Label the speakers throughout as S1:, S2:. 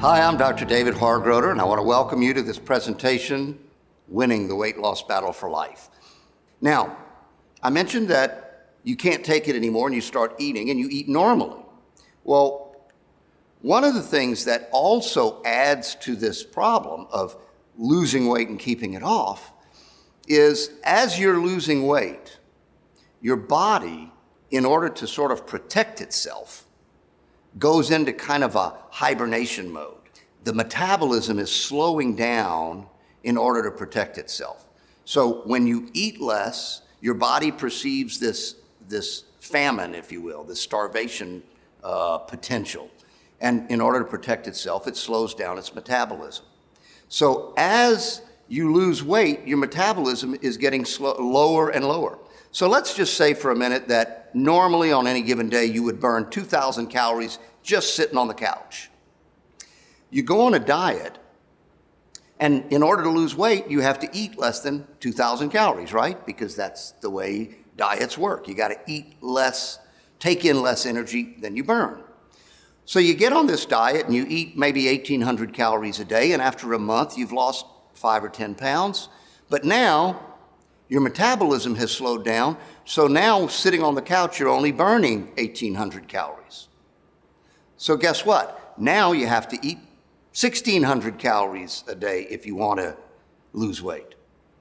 S1: Hi, I'm Dr. David Hargroder, and I want to welcome you to this presentation, Winning the Weight Loss Battle for Life. Now, I mentioned that you can't take it anymore and you start eating and you eat normally. Well, one of the things that also adds to this problem of losing weight and keeping it off is as you're losing weight, your body, in order to sort of protect itself, goes into kind of a hibernation mode. The metabolism is slowing down in order to protect itself. So when you eat less, your body perceives this famine, if you will, this starvation potential. And in order to protect itself, it slows down its metabolism. So as you lose weight, your metabolism is getting lower and lower. So let's just say for a minute that normally on any given day, you would burn 2,000 calories just sitting on the couch. You go on a diet, and in order to lose weight, you have to eat less than 2,000 calories, right? Because that's the way diets work. You got to eat less, take in less energy than you burn. So you get on this diet and you eat maybe 1,800 calories a day, and after a month, you've lost 5 or 10 pounds. But now, your metabolism has slowed down, so now sitting on the couch, you're only burning 1,800 calories. So guess what? Now you have to eat 1,600 calories a day if you want to lose weight.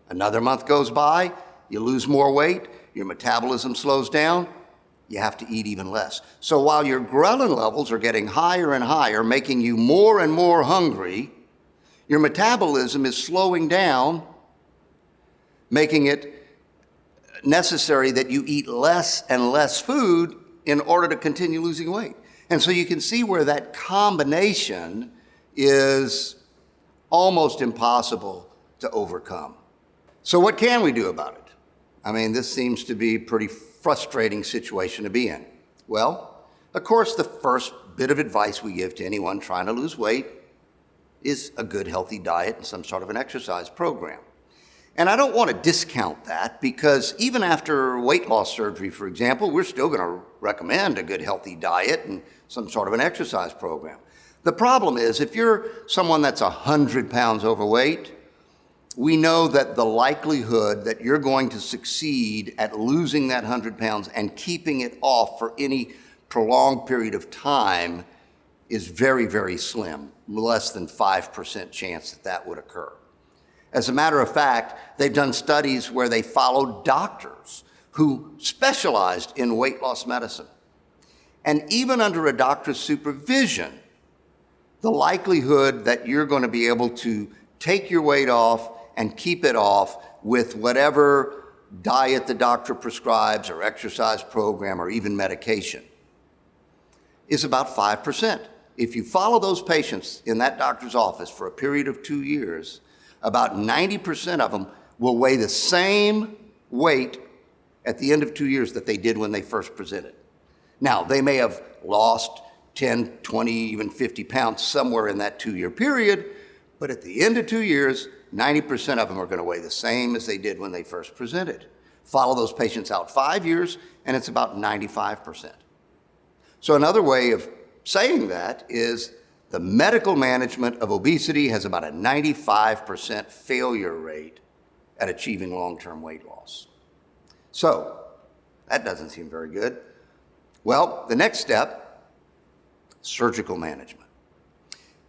S1: Another month goes by, you lose more weight, your metabolism slows down, you have to eat even less. So while your ghrelin levels are getting higher and higher, making you more and more hungry, your metabolism is slowing down, making it necessary that you eat less and less food in order to continue losing weight. And so you can see where that combination is almost impossible to overcome. So what can we do about it? I mean, this seems to be a pretty frustrating situation to be in. Well, of course, the first bit of advice we give to anyone trying to lose weight is a good, healthy diet and some sort of an exercise program. And I don't want to discount that because even after weight loss surgery, for example, we're still going to recommend a good, healthy diet and some sort of an exercise program. The problem is if you're someone that's 100 pounds overweight, we know that the likelihood that you're going to succeed at losing that 100 pounds and keeping it off for any prolonged period of time is very, very slim, less than 5% chance that that would occur. As a matter of fact, they've done studies where they followed doctors who specialized in weight loss medicine. And even under a doctor's supervision, the likelihood that you're going to be able to take your weight off and keep it off with whatever diet the doctor prescribes or exercise program or even medication is about 5%. If you follow those patients in that doctor's office for a period of 2 years, about 90% of them will weigh the same weight at the end of 2 years that they did when they first presented. Now, they may have lost 10, 20, even 50 pounds somewhere in that 2-year period, but at the end of 2 years, 90% of them are going to weigh the same as they did when they first presented. Follow those patients out 5 years, and it's about 95%. So another way of saying that is the medical management of obesity has about a 95% failure rate at achieving long-term weight loss. So that doesn't seem very good. Well, the next step, surgical management.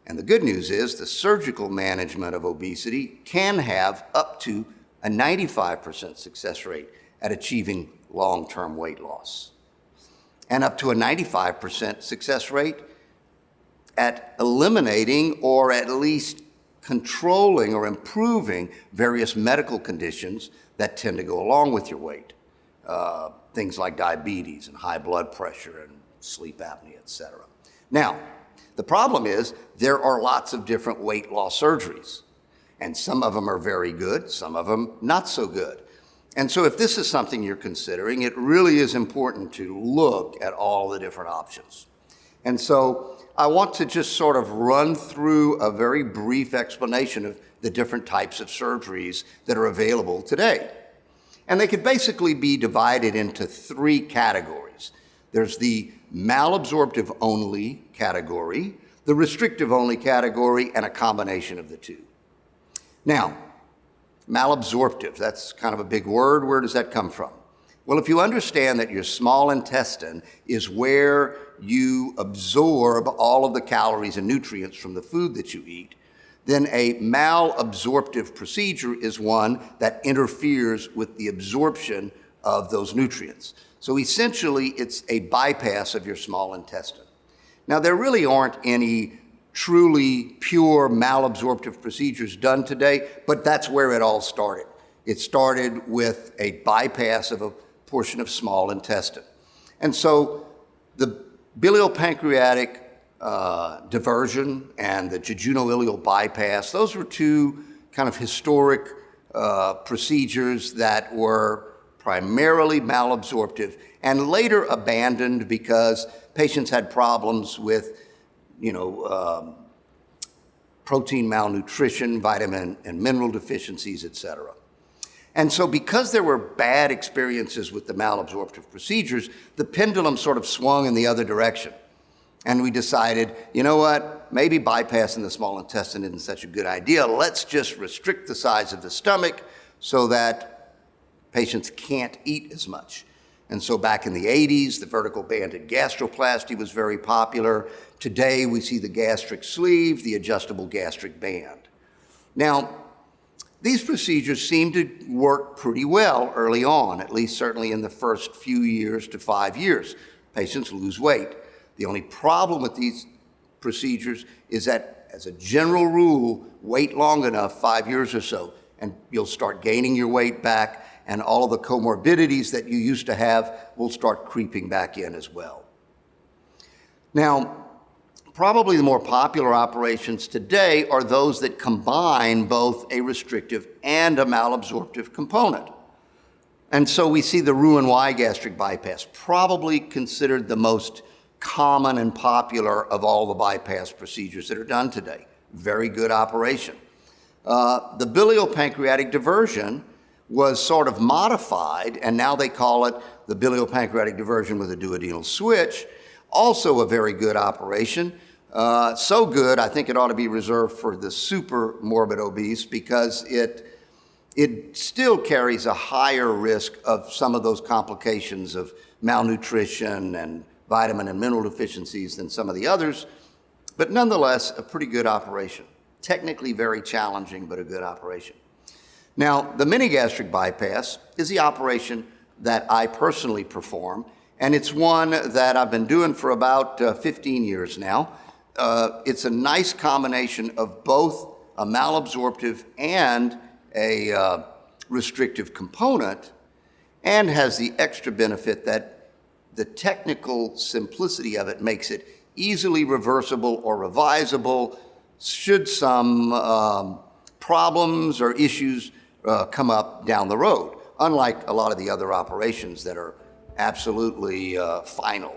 S1: And the good news is the surgical management of obesity can have up to a 95% success rate at achieving long-term weight loss, and up to a 95% success rate at eliminating or at least controlling or improving various medical conditions that tend to go along with your weight. Things like diabetes and high blood pressure and sleep apnea, etc. Now, the problem is there are lots of different weight loss surgeries, and some of them are very good, some of them not so good. And so if this is something you're considering, it really is important to look at all the different options. And so I want to just sort of run through a very brief explanation of the different types of surgeries that are available today. And they could basically be divided into 3 categories. There's the malabsorptive only category, the the restrictive only category, and a combination of the two. Now, malabsorptive, that's kind of a big word. Where does that come from? Well, if you understand that your small intestine is where you absorb all of the calories and nutrients from the food that you eat, then a malabsorptive procedure is one that interferes with the absorption of those nutrients. So essentially, it's a bypass of your small intestine. Now, there really aren't any truly pure malabsorptive procedures done today, but that's where it all started. It started with a bypass of a portion of small intestine. And so the biliopancreatic diversion and the jejunal-ileal bypass, those were two kind of historic procedures that were primarily malabsorptive and later abandoned because patients had problems with, protein malnutrition, vitamin and mineral deficiencies, et cetera. And so because there were bad experiences with the malabsorptive procedures, the pendulum sort of swung in the other direction. And we decided, you know what, maybe bypassing the small intestine isn't such a good idea. Let's just restrict the size of the stomach so that patients can't eat as much. And so back in the 80s, the vertical banded gastroplasty was very popular. Today, we see the gastric sleeve, the adjustable gastric band. Now, these procedures seem to work pretty well early on, at least certainly in the first few years to 5 years. Patients lose weight. The only problem with these procedures is that, as a general rule, wait long enough, 5 years or so, and you'll start gaining your weight back, and all of the comorbidities that you used to have will start creeping back in as well. Now, probably the more popular operations today are those that combine both a restrictive and a malabsorptive component. And so we see the Roux-en-Y gastric bypass, probably considered the most common and popular of all the bypass procedures that are done today. Very good operation. The biliopancreatic diversion was sort of modified, and now they call it the biliopancreatic diversion with a duodenal switch. Also a very good operation. So good, I think it ought to be reserved for the super morbid obese because it still carries a higher risk of some of those complications of malnutrition and vitamin and mineral deficiencies than some of the others, but nonetheless, a pretty good operation. Technically very challenging, but a good operation. Now, the mini gastric bypass is the operation that I personally perform, and it's one that I've been doing for about 15 years now. It's a nice combination of both a malabsorptive and a restrictive component, and has the extra benefit that the technical simplicity of it makes it easily reversible or revisable should some problems or issues come up down the road, unlike a lot of the other operations that are absolutely final.